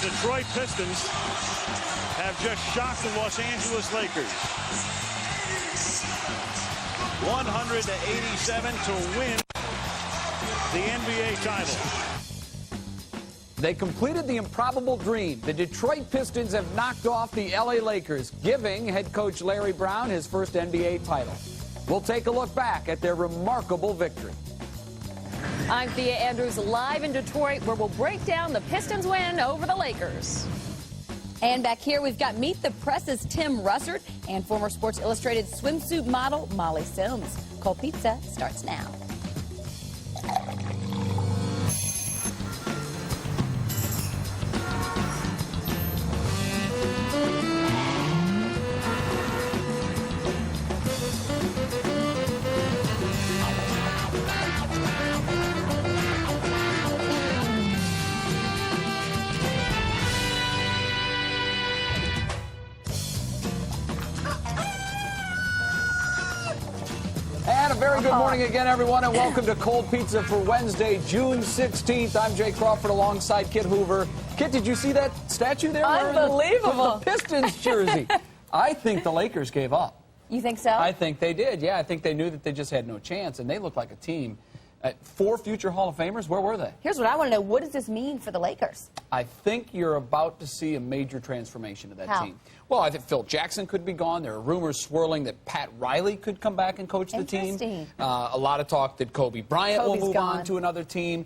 the Detroit Pistons have just shocked the Los Angeles Lakers. 187 to win the NBA title. They completed the improbable dream. The Detroit Pistons have knocked off the LA Lakers, giving head coach Larry Brown his first NBA title. We'll take a look back at their remarkable victory. I'm Thea Andrews, live in Detroit, where we'll break down the Pistons win over the Lakers. And back here, we've got Meet the Press's Tim Russert and former Sports Illustrated swimsuit model Molly Sims. Cold Pizza starts now. And a very good morning again, everyone, and welcome to Cold Pizza for Wednesday, June 16th. I'm Jay Crawford alongside Kit Hoover. Kit, did you see that statue there? Unbelievable. With the Pistons jersey. I think the Lakers gave up. You think so? I think they did, yeah. I think they knew that they just had no chance, and they look like a team. 4 future Hall of Famers, where were they? Here's what I want to know. What does this mean for the Lakers? I think you're about to see a major transformation of that team. Well, I think Phil Jackson could be gone. There are rumors swirling that Pat Riley could come back and coach the team. A lot of talk that Kobe Bryant will move on to another team.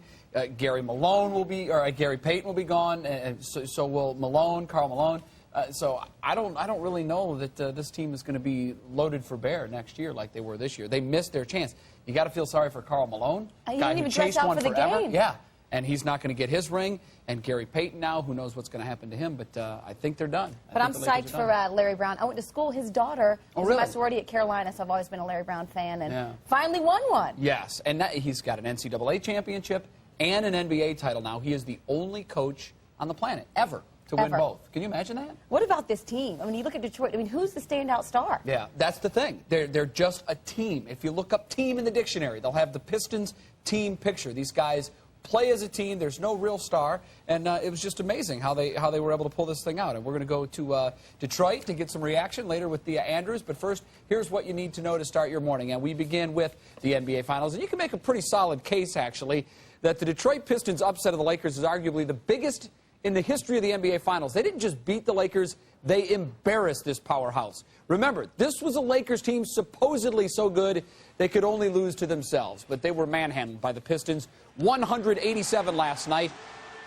Gary Payton will be gone, and so will Malone, Karl Malone. So I don't really know that this team is going to be loaded for bear next year like they were this year. They missed their chance. You got to feel sorry for Karl Malone, guy who chased one forever. Yeah, and he's not going to get his ring. And Gary Payton now, who knows what's going to happen to him? But I think they're done. But I'm psyched for Larry Brown. I went to school. His daughter was in my sorority at Carolina, so I've always been a Larry Brown fan, and finally won one. Yes, and he's got an NCAA championship and an NBA title now. He is the only coach on the planet ever to win both. Can you imagine that? What about this team? I mean, you look at Detroit. I mean, who's the standout star? Yeah, that's the thing. They're just a team. If you look up team in the dictionary, they'll have the Pistons team picture. These guys play as a team. There's no real star, and it was just amazing how they were able to pull this thing out. And we're going to go to Detroit to get some reaction later with Thea Andrews. But first, here's what you need to know to start your morning. And we begin with the NBA Finals. And you can make a pretty solid case, actually, that the Detroit Pistons upset of the Lakers is arguably the biggest in the history of the NBA Finals. They didn't just beat the Lakers, they embarrassed this powerhouse. Remember, this was a Lakers team supposedly so good they could only lose to themselves, but they were manhandled by the Pistons. 187 last night,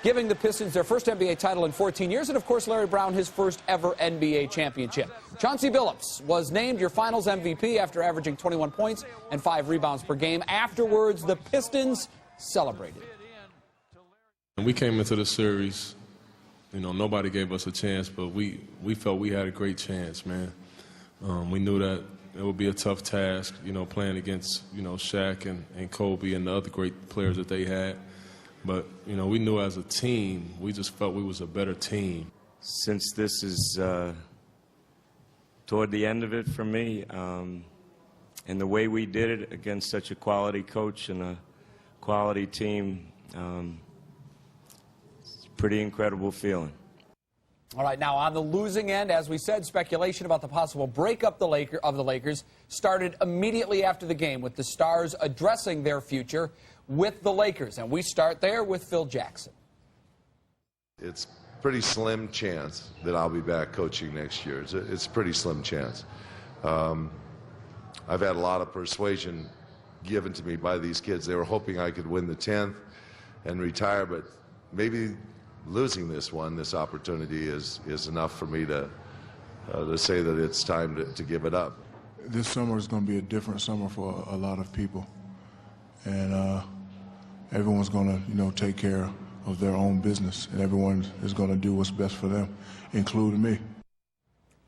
giving the Pistons their first NBA title in 14 years, and of course Larry Brown his first ever NBA championship. Chauncey Billups was named your Finals MVP after averaging 21 points and 5 rebounds per game. Afterwards, the Pistons celebrated. We came into the series, you know, nobody gave us a chance, but we felt we had a great chance, man. We knew that it would be a tough task, you know, playing against, you know, Shaq and Kobe and the other great players that they had. But, you know, we knew as a team, we just felt we was a better team. Since this is toward the end of it for me, and the way we did it against such a quality coach and a quality team, pretty incredible feeling. All right, now on the losing end, as we said, speculation about the possible breakup of the Lakers started immediately after the game with the Stars addressing their future with the Lakers. And we start there with Phil Jackson. It's a pretty slim chance that I'll be back coaching next year. It's a pretty slim chance. I've had a lot of persuasion given to me by these kids. They were hoping I could win the 10th and retire, but maybe losing this opportunity is enough for me to say that it's time to give it up. This summer is going to be a different summer for a lot of people, and everyone's going to, you know, take care of their own business, and everyone is going to do what's best for them, including me.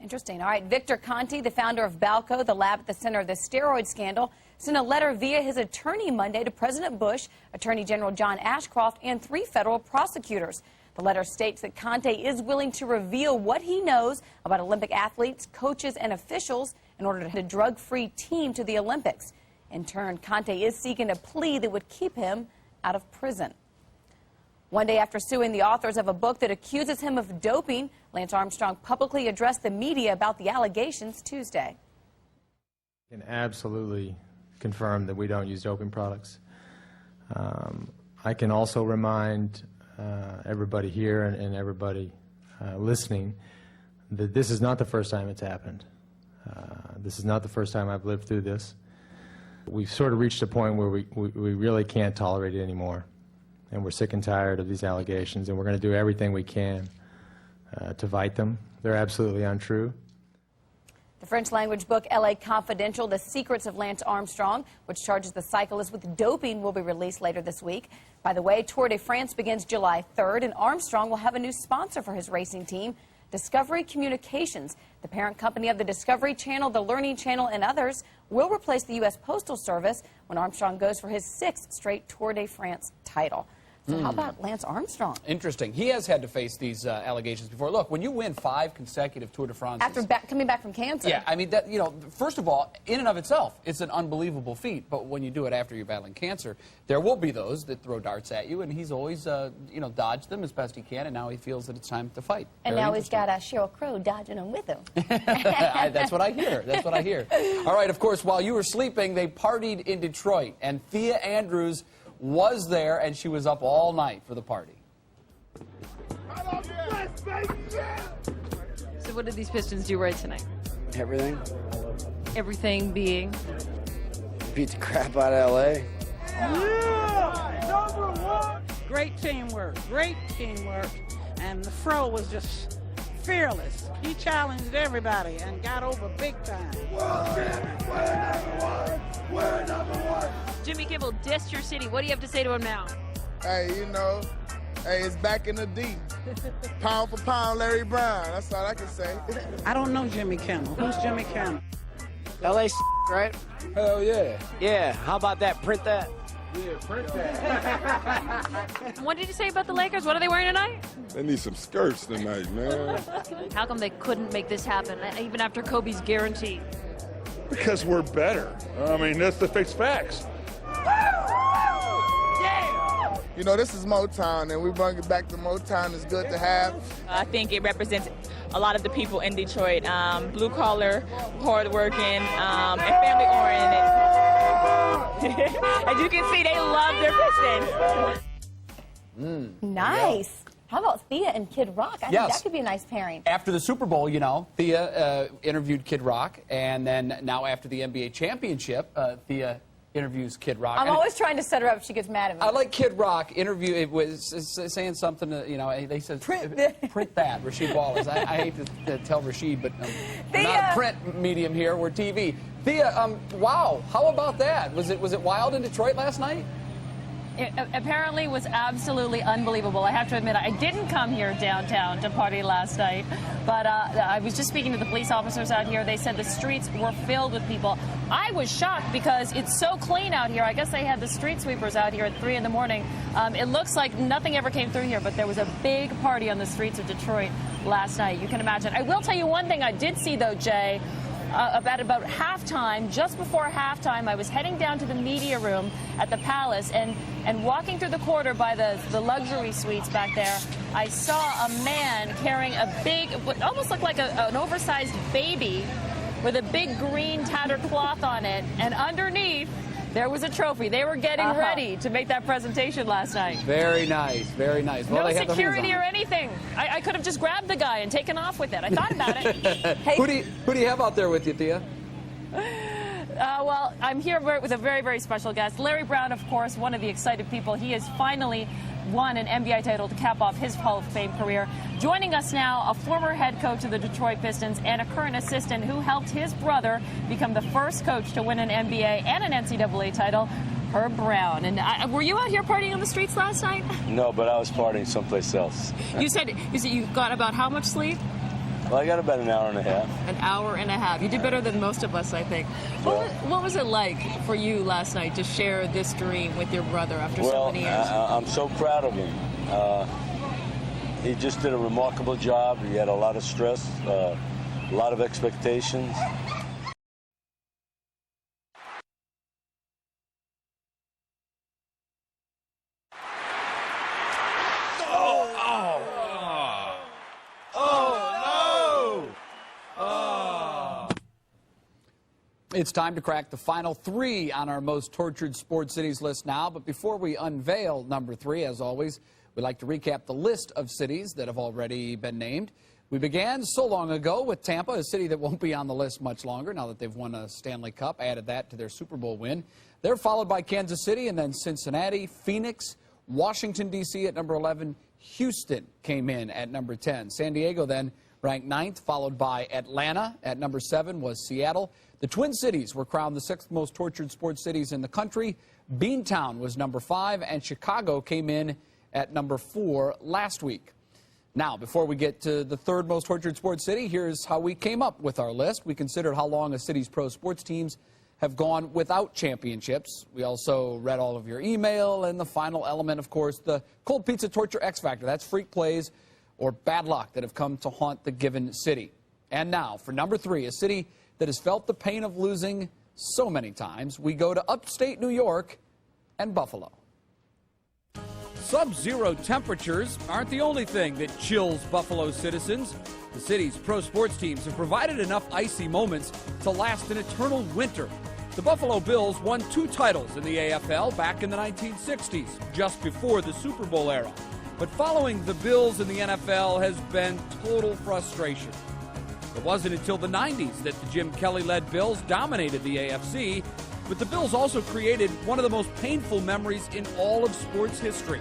Interesting. All right, Victor Conti, the founder of Balco, the lab at the center of the steroid scandal, sent a letter via his attorney Monday to President Bush, Attorney General John Ashcroft, and 3 federal prosecutors. The letter states that Conte is willing to reveal what he knows about Olympic athletes, coaches, and officials in order to head a drug-free team to the One day after suing the authors of a book that accuses him of doping, Lance Armstrong publicly addressed the media about the allegations Tuesday. I can absolutely confirm that we don't use doping products. I can also remind everybody here and everybody listening that this is not the first time it's happened. This is not the first time I've lived through this. We've sort of reached a point where we really can't tolerate it anymore. And we're sick and tired of these allegations, and we're going to do everything we can to fight them. They're absolutely untrue. The French-language book L.A. Confidential, The Secrets of Lance Armstrong, which charges the cyclist with doping, will be released later this week. By the way, Tour de France begins July 3rd, and Armstrong will have a new sponsor for his racing team, Discovery Communications. The parent company of the Discovery Channel, the Learning Channel, and others will replace the U.S. Postal Service when Armstrong goes for his 6th straight Tour de France title. So how about Lance Armstrong? Interesting. He has had to face these allegations before. Look, when you win 5 consecutive Tour de France After coming back from cancer. Yeah, I mean, that, you know, first of all, in and of itself, it's an unbelievable feat. But when you do it after you're battling cancer, there will be those that throw darts at you, and he's always, you know, dodged them as best he can, and now he feels that it's time to fight. And now he's got Sheryl Crow dodging them with him. That's what I hear. That's what I hear. All right, of course, while you were sleeping, they partied in Detroit, and Thea Andrews was there, and she was up all night for the party. So what did these Pistons do right tonight? Everything. Everything being? Beat the crap out of L.A. Yeah! #1! Great teamwork, and the Fro was just fearless. He challenged everybody and got over big time. We're number one. Jimmy Kimmel dissed your city. What do you have to say to him now? Hey, you know, hey, it's back in the D. Pound for pound, Larry Brown. That's all I can say. I don't know Jimmy Kimmel. Who's Jimmy Kimmel? L.A. right? Hell yeah. Yeah, how about that? Print that. Yeah, print that. What did you say about the Lakers? What are they wearing tonight? They need some skirts tonight, man. How come they couldn't make this happen, even after Kobe's guarantee? Because we're better. I mean, that's the fixed facts. You know, this is Motown, and we bring it back to Motown. It's good to have. I think it represents a lot of the people in Detroit, blue collar, hardworking, and family oriented. As you can see, they love their Pistons. Nice. How about Thea and Kid Rock? I think that could be a nice pairing. After the Super Bowl, you know, Thea interviewed Kid Rock, and then now after the NBA championship, Thea interviews Kid Rock. I'm always trying to set her up. She gets mad at me. I like Kid Rock saying something, you know, they said, print that, Rasheed Wallace. I hate to tell Rasheed, but we're not print medium here, we're TV. Thea, wow, how about that? Was it wild in Detroit last night? It apparently was absolutely unbelievable. I have to admit, I didn't come here downtown to party last night, but I was just speaking to the police officers out here. They said the streets were filled with people. I was shocked because it's so clean out here. I guess they had the street sweepers out here at 3 in the morning. It looks like nothing ever came through here, but there was a big party on the streets of Detroit last night. You can imagine. I will tell you one thing I did see, though, Jay. About halftime, just before halftime, I was heading down to the media room at the Palace, and walking through the corridor by the luxury suites back there, I saw a man carrying a big, what almost looked like an oversized baby with a big green tattered cloth on it, and underneath there was a trophy. They were getting ready to make that presentation last night. Very nice, very nice. Well, no security or anything. I could have just grabbed the guy and taken off with it. I thought about it. Hey. Who do you have out there with you, Thea? Well, I'm here with a very, very special guest. Larry Brown, of course, one of the excited people. He has finally won an NBA title to cap off his Hall of Fame career. Joining us now, a former head coach of the Detroit Pistons and a current assistant who helped his brother become the first coach to win an NBA and an NCAA title, Herb Brown. And were you out here partying on the streets last night? No, but I was partying someplace else. You said you got about how much sleep? Well, I got about an hour and a half. An hour and a half. You did better than most of us, I think. What was it like for you last night to share this dream with your brother after so many years? I'm so proud of him. He just did a remarkable job. He had a lot of stress, a lot of expectations. It's time to crack the final 3 on our most tortured sports cities list now. But before we unveil number 3, as always, we'd like to recap the list of cities that have already been named. We began so long ago with Tampa, a city that won't be on the list much longer now that they've won a Stanley Cup, added that to their Super Bowl win. They're followed by Kansas City and then Cincinnati, Phoenix, Washington, D.C. at number 11. Houston came in at number 10. San Diego then ranked 9th, followed by Atlanta. At number 7 was Seattle. The Twin Cities were crowned the 6th most tortured sports cities in the country. Beantown was number 5, and Chicago came in at number 4 last week. Now, before we get to the 3rd most tortured sports city, here's how we came up with our list. We considered how long a city's pro sports teams have gone without championships. We also read all of your email, and the final element, of course, the cold pizza torture X factor. That's freak plays or bad luck that have come to haunt the given city. And now, for number 3, a city that has felt the pain of losing so many times, we go to upstate New York and Buffalo. Sub-zero temperatures aren't the only thing that chills Buffalo citizens. The city's pro sports teams have provided enough icy moments to last an eternal winter. The Buffalo Bills won 2 titles in the AFL back in the 1960s, just before the Super Bowl era. But following the Bills in the NFL has been total frustration. It wasn't until the 90s that the Jim Kelly-led Bills dominated the AFC, but the Bills also created one of the most painful memories in all of sports history.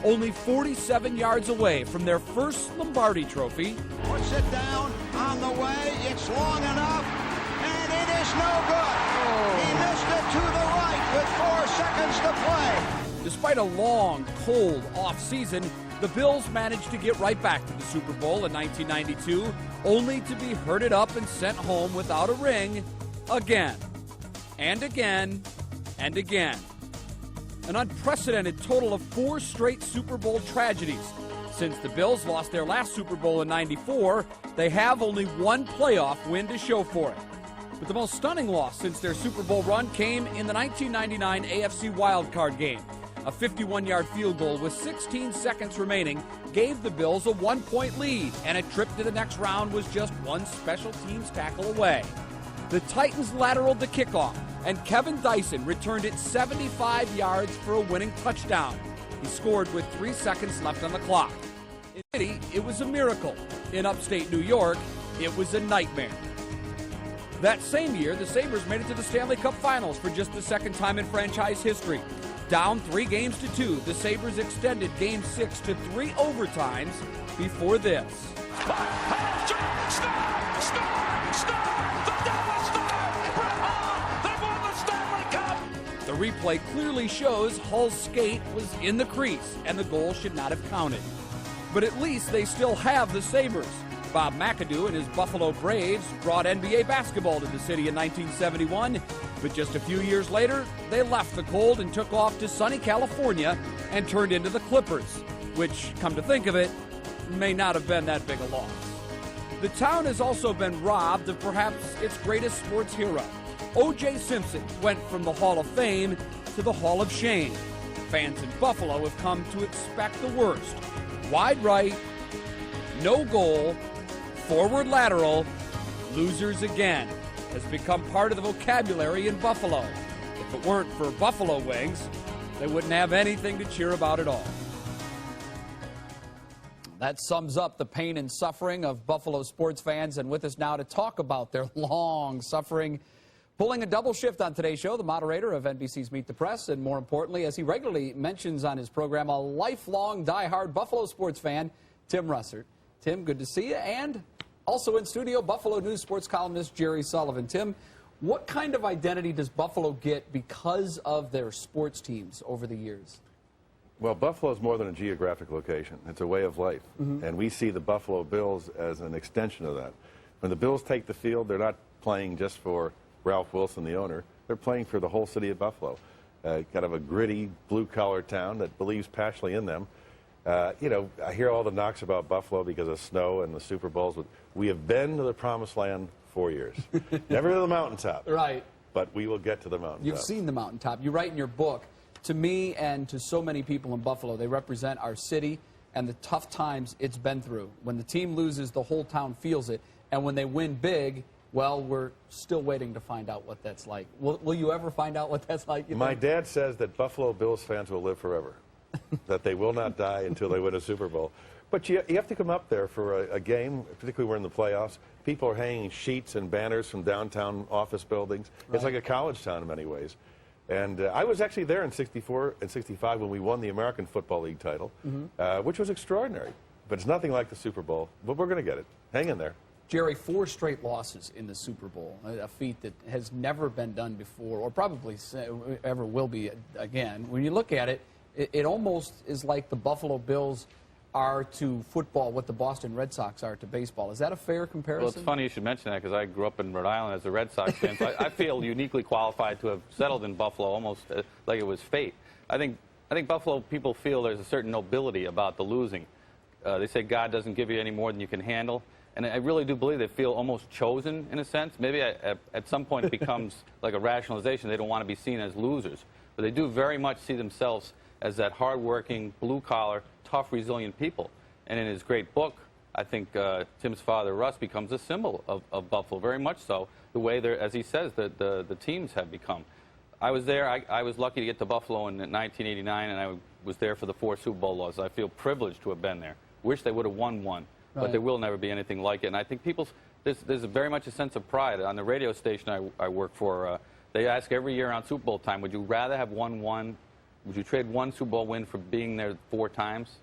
Only 47 yards away from their first Lombardi trophy. Puts it down on the way. It's long enough, and it is no good. He missed it to the right with 4 seconds to play. Despite a long, cold off-season, the Bills managed to get right back to the Super Bowl in 1992, only to be herded up and sent home without a ring again, and again, and again. An unprecedented total of 4 straight Super Bowl tragedies. Since the Bills lost their last Super Bowl in '94, they have only 1 playoff win to show for it. But the most stunning loss since their Super Bowl run came in the 1999 AFC wildcard game. A 51-yard field goal with 16 seconds remaining gave the Bills a 1-point lead, and a trip to the next round was just 1 special teams tackle away. The Titans lateraled the kickoff, and Kevin Dyson returned it 75 yards for a winning touchdown. He scored with 3 seconds left on the clock. In the city, it was a miracle. In upstate New York, it was a nightmare. That same year, the Sabres made it to the Stanley Cup Finals for just the 2nd time in franchise history. Down 3 games to 2, the Sabres extended Game 6 to 3 overtimes before this. The replay clearly shows Hull's skate was in the crease, and the goal should not have counted. But at least they still have the Sabres. Bob McAdoo and his Buffalo Braves brought NBA basketball to the city in 1971, but just a few years later, they left the cold and took off to sunny California and turned into the Clippers, which, come to think of it, may not have been that big a loss. The town has also been robbed of perhaps its greatest sports hero. O.J. Simpson went from the Hall of Fame to the Hall of Shame. Fans in Buffalo have come to expect the worst. Wide right, no goal, forward lateral, losers again, has become part of the vocabulary in Buffalo. If it weren't for buffalo wings, they wouldn't have anything to cheer about at all. That sums up the pain and suffering of Buffalo sports fans. And with us now to talk about their long suffering, pulling a double shift on today's show, the moderator of NBC's Meet the Press, and more importantly, as he regularly mentions on his program, a lifelong diehard Buffalo sports fan, Tim Russert. Tim, good to see you. And also in studio, Buffalo News sports columnist Jerry Sullivan. Tim, what kind of identity does Buffalo get because of their sports teams over the years? Well, Buffalo is more than a geographic location. It's a way of life. And we see the Buffalo Bills as an extension of that. When the Bills take the field, they're not playing just for Ralph Wilson, the owner. They're playing for the whole city of Buffalo. Kind of a gritty, blue-collar town that believes passionately in them. You know, I hear all the knocks about Buffalo because of snow and the Super Bowls, but we have been to the promised land 4 years. Never to the mountaintop. Right. But we will get to the mountaintop. You've seen the mountaintop. You write in your book, to me and to so many people in Buffalo, they represent our city and the tough times it's been through. When the team loses, the whole town feels it. And when they win big, Well, we're still waiting to find out what that's like. Will you ever find out what that's like? My dad says that Buffalo Bills fans will live forever, that they will not die until they win a Super Bowl. But you have to come up there for a game, particularly we're in the playoffs. People are hanging sheets and banners from downtown office buildings. Right. It's like a college town in many ways. And I was actually there in '64 and '65 when we won the American Football League title, which was extraordinary. But it's nothing like the Super Bowl. But we're going to get it. Hang in there. Jerry, 4 straight losses in the Super Bowl, a feat that has never been done before, or probably ever will be again. When you look at it, it almost is like the Buffalo Bills are to football what the Boston Red Sox are to baseball. Is that a fair comparison? Well, it's funny you should mention that because I grew up in Rhode Island as a Red Sox fan, so I feel uniquely qualified to have settled in Buffalo almost like it was fate. I think Buffalo people feel there's a certain nobility about the losing. They say God doesn't give you any more than you can handle. And I really do believe they feel almost chosen in a sense. Maybe at some point it becomes like a rationalization. They don't want to be seen as losers. But they do very much see themselves as that hardworking, blue-collar, tough, resilient people. And in his great book, I think Tim's father, Russ, becomes a symbol of Buffalo, very much so, the way, as he says, the teams have become. I was there. I was lucky to get to Buffalo in 1989, and I was there for the 4 Super Bowl losses. I feel privileged to have been there. Wish they would have won one. Right. But there will never be anything like it. And I think there's very much a sense of pride. On the radio station I work for, they ask every year around Super Bowl time, would you rather have won one? Would you trade one Super Bowl win for being there 4 times?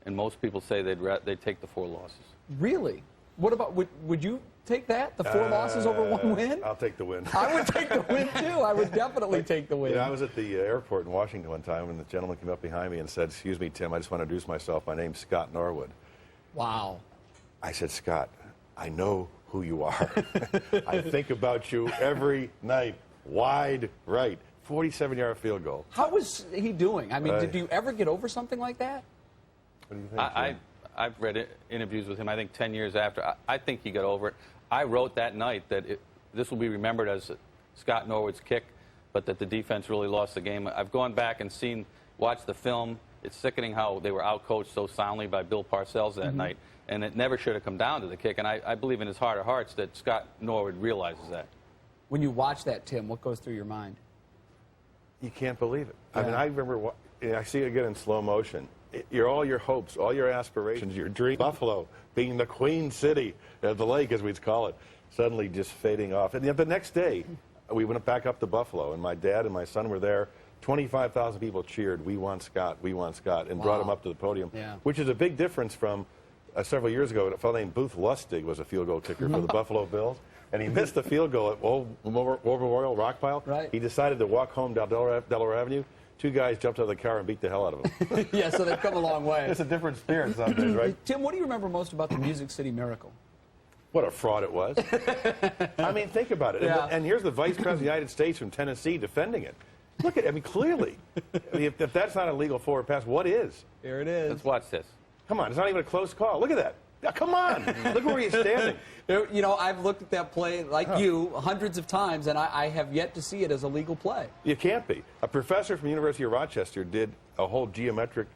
And most people say they'd take the 4 losses. Really? What about, would you take that, the 4 losses over 1 win? I'll take the win. I would take the win, too. I would definitely take the win. You know, I was at the airport in Washington one time, and the gentleman came up behind me and said, "Excuse me, Tim, I just want to introduce myself. My name's Scott Norwood." Wow. I said, "Scott, I know who you are. I think about you every night. Wide right. 47-yard field goal." How was he doing? I mean, did you ever get over something like that? What do you think? I've read interviews with him, I think 10 years after. I think he got over it. I wrote that night that this will be remembered as Scott Norwood's kick, but that the defense really lost the game. I've gone back and watched the film. It's sickening how they were out-coached so soundly by Bill Parcells that night. And it never should have come down to the kick. And I believe in his heart of hearts that Scott Norwood realizes that. When you watch that, Tim, what goes through your mind? You can't believe it. Yeah. I mean, I remember, I see it again in slow motion. All your hopes, all your aspirations, your dream, Buffalo being the Queen City of the lake, as we'd call it, suddenly just fading off. And the next day, we went back up to Buffalo, and my dad and my son were there. 25,000 people cheered, "We want Scott, we want Scott," and brought him up to the podium, which is a big difference from several years ago. A fellow named Booth Lustig was a field goal kicker for the Buffalo Bills, and he missed the field goal at Old Memorial Rockpile. Right. He decided to walk home down Delaware Avenue. 2 guys jumped out of the car and beat the hell out of him. Yeah, so they've come a long way. It's a different spirit some days, right? Tim, what do you remember most about the Music City Miracle? What a fraud it was. I mean, think about it. Yeah. And here's the Vice President of the United States from Tennessee defending it. Look at it. I mean, clearly. I mean, if that's not a legal forward pass, what is? Here it is. Let's watch this. Come on, it's not even a close call. Look at that. Now, come on. Look where he's standing. You know, I've looked at that play, like you, hundreds of times, and I have yet to see it as a legal play. You can't be. A professor from the University of Rochester did a whole geometric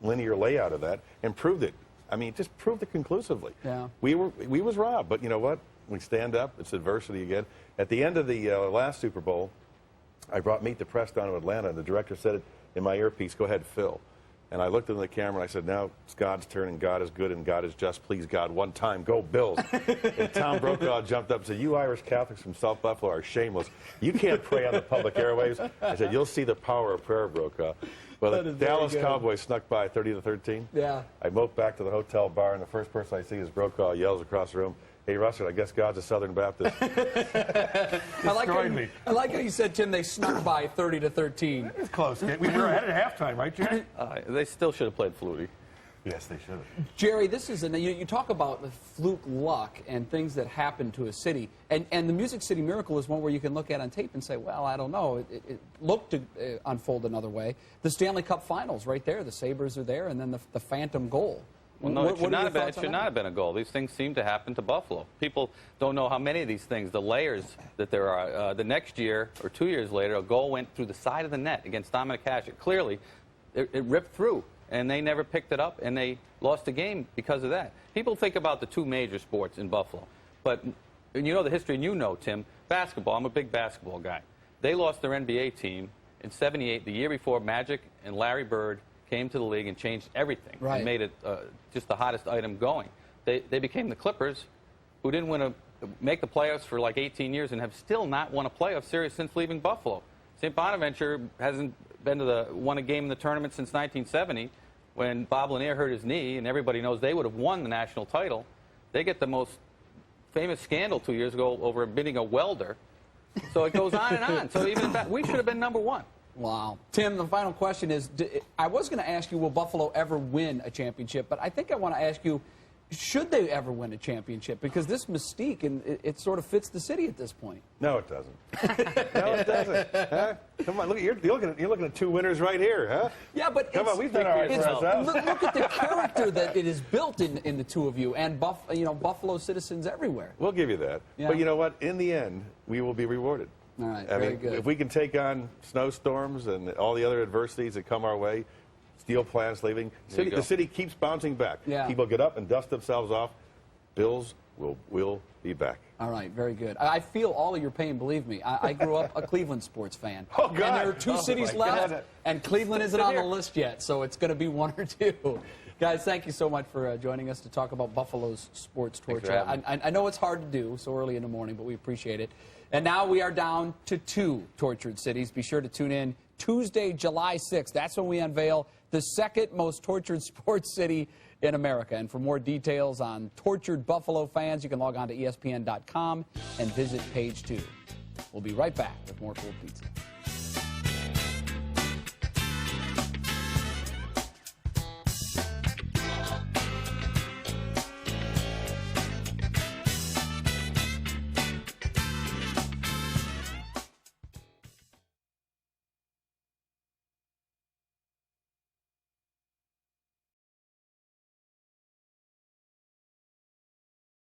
linear layout of that and proved it. I mean, just proved it conclusively. Yeah. We was robbed, but you know what? We stand up. It's adversity again. At the end of the last Super Bowl, I brought Meet the Press down to Atlanta, and the director said it in my earpiece, "Go ahead, Phil." And I looked into the camera and I said, "Now it's God's turn, and God is good, and God is just. Please, God, one time, go Bills." And Tom Brokaw jumped up and said, "You Irish Catholics from South Buffalo are shameless. You can't pray on the public airwaves." I said, "You'll see the power of prayer, Brokaw." Well, the Dallas Cowboys snuck by 30-13. Yeah. I moped back to the hotel bar, and the first person I see is Brokaw. Yells across the room, "Hey, Russell, I guess God's a Southern Baptist." I like how you said, Tim, they snuck by 30-13. It's close. We were ahead at halftime, right, Jerry? They still should have played Flutie. Yes, they should have. Jerry, this is you talk about the fluke luck and things that happen to a city, and the Music City Miracle is one where you can look at on tape and say, well, I don't know, it looked to unfold another way. The Stanley Cup Finals, right there, the Sabres are there, and then the phantom goal. Well, no, it should not have been a goal. These things seem to happen to Buffalo. People don't know how many of these things, the layers that there are. The next year, or 2 years later, a goal went through the side of the net against Dominic Hasek. Clearly, it ripped through, and they never picked it up, and they lost the game because of that. People think about the 2 major sports in Buffalo, but and you know the history, and you know, Tim, basketball, I'm a big basketball guy. They lost their NBA team in '78, the year before Magic and Larry Bird came to the league and changed everything. Right. And made it just the hottest item going. They became the Clippers, who didn't make the playoffs for like 18 years and have still not won a playoff series since leaving Buffalo. St. Bonaventure hasn't won a game in the tournament since 1970 when Bob Lanier hurt his knee, and everybody knows they would have won the national title. They get the most famous scandal 2 years ago over bidding a welder. So it goes on and on. So even that, we should have been number one. Wow. Tim, the final question is, I was going to ask you, will Buffalo ever win a championship? But I think I want to ask you, should they ever win a championship? Because this mystique, and it sort of fits the city at this point. No, it doesn't. No, it doesn't. Huh? Come on, look, you're looking at two winners right here, huh? Yeah, but come on, we've done our ourselves. Look at the character that it is built in the two of you, and Buffalo citizens everywhere. We'll give you that. Yeah. But you know what? In the end, we will be rewarded. All right, I very mean, good. if we can take on snowstorms and all the other adversities that come our way, steel plants leaving, the city keeps bouncing back. Yeah. People get up and dust themselves off. Bills will be back. All right, very good. I feel all of your pain, believe me. I grew up a Cleveland sports fan. Oh, God. And there are two cities left, and Cleveland isn't on the list yet, so it's going to be one or two. Guys, thank you so much for joining us to talk about Buffalo's sports torture. I know it's hard to do so early in the morning, but we appreciate it. And now we are down to 2 tortured cities. Be sure to tune in Tuesday, July 6th. That's when we unveil the second most tortured sports city in America. And for more details on tortured Buffalo fans, you can log on to ESPN.com and visit page 2. We'll be right back with more Cold Pizza.